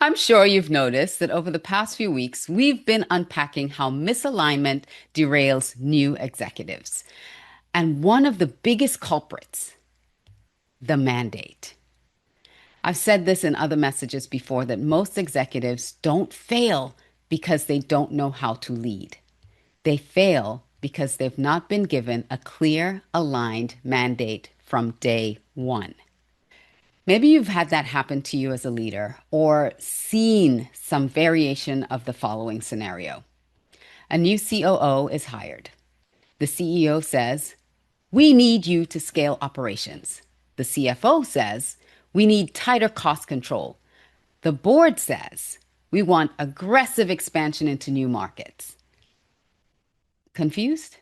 I'm sure you've noticed that over the past few weeks, we've been unpacking how misalignment derails new executives. And one of the biggest culprits, the mandate. I've said this in other messages before that most executives don't fail because they don't know how to lead. They fail because they've not been given a clear, aligned mandate from day one. Maybe you've had that happen to you as a leader or seen some variation of the following scenario. A new COO is hired. The CEO says, "We need you to scale operations." The CFO says, "We need tighter cost control." The board says, "We want aggressive expansion into new markets." Confused?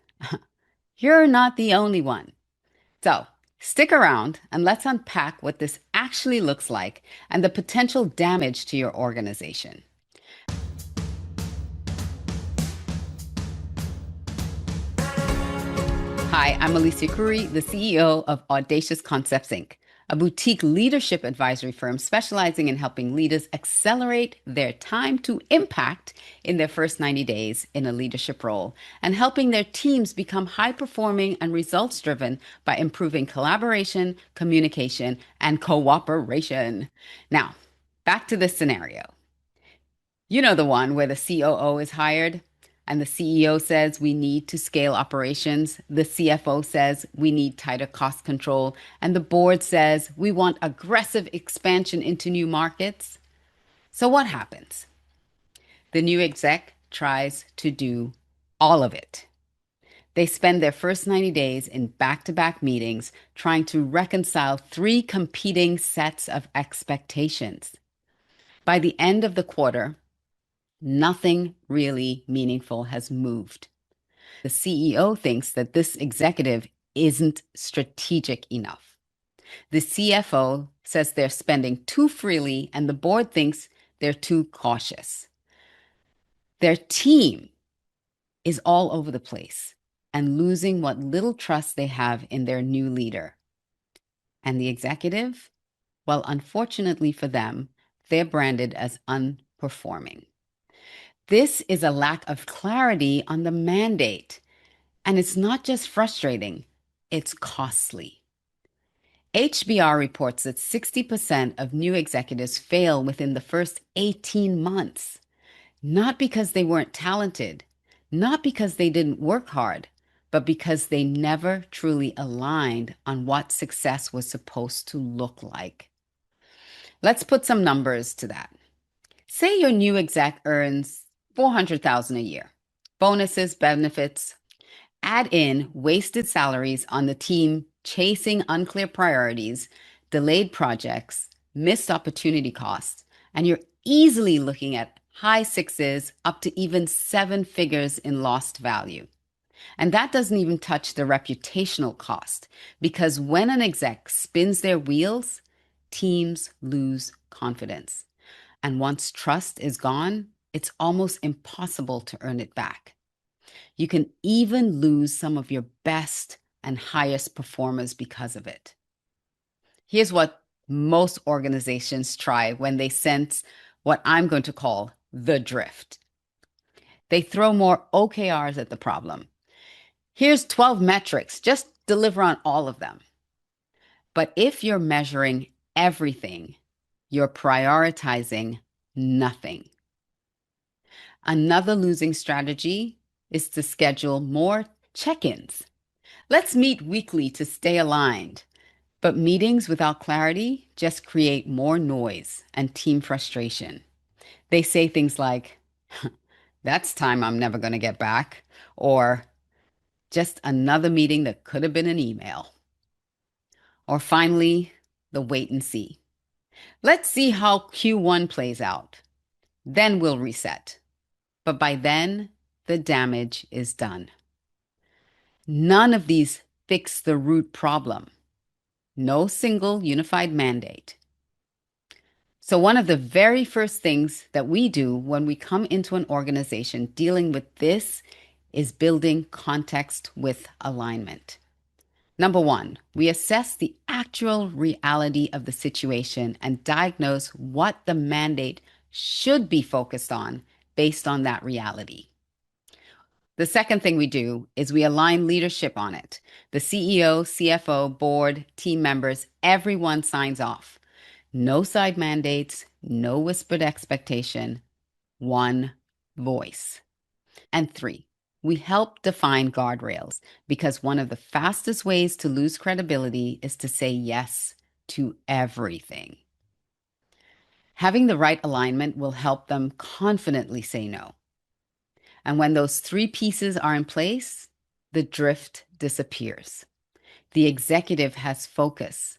You're not the only one. So, stick around and let's unpack what this actually looks like and the potential damage to your organization. Hi, I'm Alicia Curry, the CEO of Audacious Concepts Inc., a boutique leadership advisory firm specializing in helping leaders accelerate their time to impact in their first 90 days in a leadership role and helping their teams become high performing and results driven by improving collaboration, communication, and cooperation. Now, back to this scenario. You know the one where the COO is hired and the CEO says we need to scale operations. The CFO says we need tighter cost control. And the board says we want aggressive expansion into new markets. So what happens? The new exec tries to do all of it. They spend their first 90 days in back to back meetings trying to reconcile three competing sets of expectations. By the end of the quarter, nothing really meaningful has moved. The CEO thinks that this executive isn't strategic enough. The CFO says they're spending too freely, and the board thinks they're too cautious. Their team is all over the place and losing what little trust they have in their new leader. And the executive, well, unfortunately for them, they're branded as unperforming. This is a lack of clarity on the mandate. And it's not just frustrating, it's costly. HBR reports that 60% of new executives fail within the first 18 months, not because they weren't talented, not because they didn't work hard, but because they never truly aligned on what success was supposed to look like. Let's put some numbers to that. Say your new exec earns 400,000 a year. Bonuses, benefits, add in wasted salaries on the team chasing unclear priorities, delayed projects, missed opportunity costs, and you're easily looking at high sixes up to even seven figures in lost value. And that doesn't even touch the reputational cost, because when an exec spins their wheels, teams lose confidence. And once trust is gone, it's almost impossible to earn it back. You can even lose some of your best and highest performers because of it. Here's what most organizations try when they sense what I'm going to call the drift. They throw more OKRs at the problem. Here's 12 metrics, just deliver on all of them. But if you're measuring everything, you're prioritizing nothing. Another losing strategy is to schedule more check-ins. Let's meet weekly to stay aligned. But meetings without clarity just create more noise and team frustration. They say things like, "That's time I'm never going to get back," or "just another meeting that could have been an email." Or finally, the wait and see. Let's see how Q1 plays out. Then we'll reset. But by then, the damage is done. None of these fix the root problem. No single unified mandate. So one of the very first things that we do when we come into an organization dealing with this is building context with alignment. Number one, we assess the actual reality of the situation and diagnose what the mandate should be focused on based on that reality. The second thing we do is we align leadership on it. The CEO, CFO, board, team members, everyone signs off. No side mandates, no whispered expectation, one voice. And three, we help define guardrails because one of the fastest ways to lose credibility is to say yes to everything. Having the right alignment will help them confidently say no. And when those three pieces are in place, the drift disappears. The executive has focus.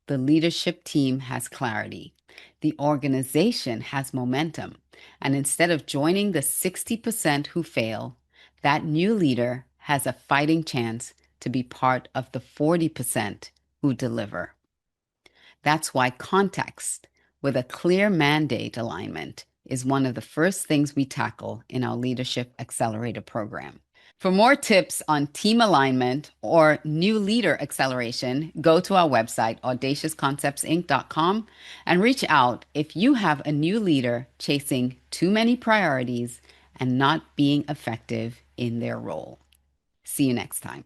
The leadership team has clarity. The organization has momentum. And instead of joining the 60% who fail, that new leader has a fighting chance to be part of the 40% who deliver. That's why context with a clear mandate alignment is one of the first things we tackle in our Leadership Accelerator program. For more tips on team alignment or new leader acceleration, go to our website, audaciousconceptsinc.com, and reach out if you have a new leader chasing too many priorities and not being effective in their role. See you next time.